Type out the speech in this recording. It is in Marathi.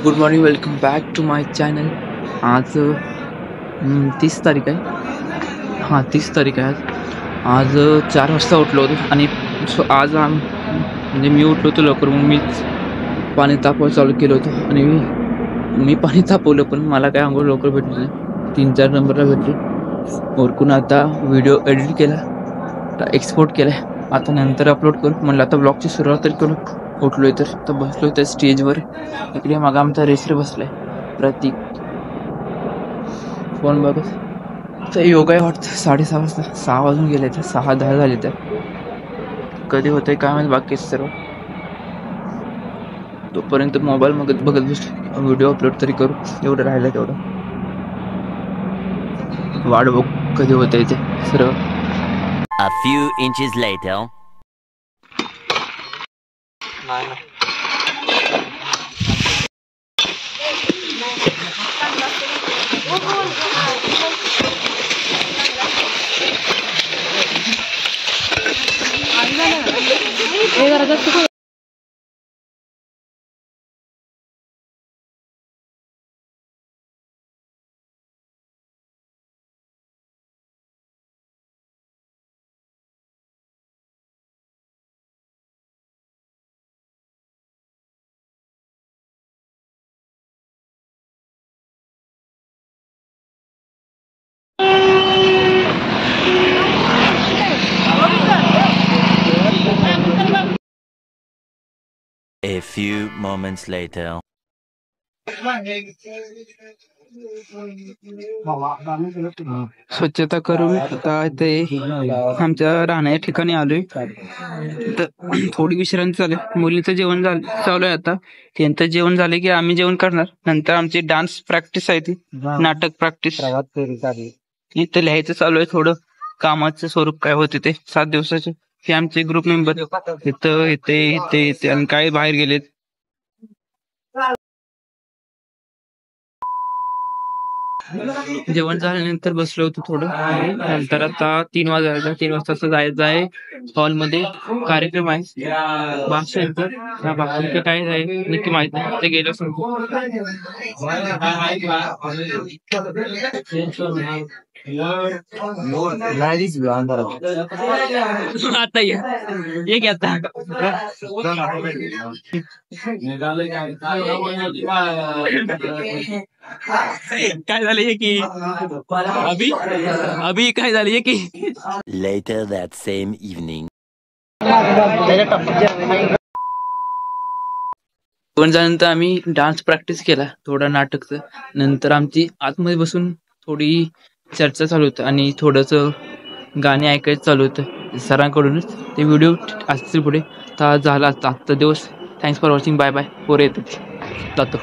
Good morning, welcome back to my channel. आज 30 तारीख आहे. हां 30 तारीख आहे. आज 4 वाजता उठलो होतो आणि आज म्हणजे मी उठलो होतो लवकर, मग मीच पाणी तापवायला चालू केलं होतं आणि मी पाणी तापवलं, पण मला काय आंघोळ लवकर भेटली नाही. 3-4 नंबरला भेटली. ओरकून आता व्हिडिओ एडिट केला, एक्सपोर्ट केला. आता नंतर अपलोड करू म्हणलं. आता ब्लॉगची सुरुवात तरी करू. उठलो आहे तर बसलो त्या स्टेजवर. इकडे मग आमचा रेसर बसलाय प्रतीक, फोन बघत. तर योगा आहे वाटतं. 6:30 वाजता, 6 वाजून गेले तर 6:10 झाले. तर कधी होतंय काय माहिती. बाकी सर्व तोपर्यंत मोबाईल बघत बसलो. व्हिडिओ अपलोड तरी करू, एवढं राहिलं तेवढं. वाट बघ कधी होतंय ते सर्व. A few inches later. A few moments later. स्वच्छता करून आता इथे आमच्या राहण्याच्या ठिकाणी आलोय. तर थोडी विश्रांती चालू आहे. मुलीचं जेवण चालू आहे. आता त्यांचं जेवण झालं की आम्ही जेवण करणार. नंतर आमची डान्स प्रॅक्टिस आहे, ती नाटक प्रॅक्टिस. इथं लिहायचं चालू आहे. थोडं कामाचं स्वरूप काय होते ते 7 दिवसाचे. हे आमचे ग्रुप मेंबर इथं इथे आणि काय बाहेर गेलेत. जेवण झाल्यानंतर बसलो होतो थोडं. नंतर आता 3 वाजता जायचं आहे. हॉलमध्ये कार्यक्रम आहे, भाषण. तर त्या भाषण काय आहे नक्की माहित नाही. ते गेलो आता ये की आता. काय झालं की अभि काय झालं की. Later that same evening. पण झाल्यानंतर आम्ही डान्स प्रॅक्टिस केला थोडा नाटकचं. नंतर आमची आतमध्ये बसून थोडी चर्चा चालू होतं आणि थोडंसं गाणे ऐकायचं चालू होतं सरांकडूनच. ते व्हिडिओ असतील पुढे. तर झाला आजचा दिवस. Thanks for watching. Bye bye. पोरं येतात, जातो.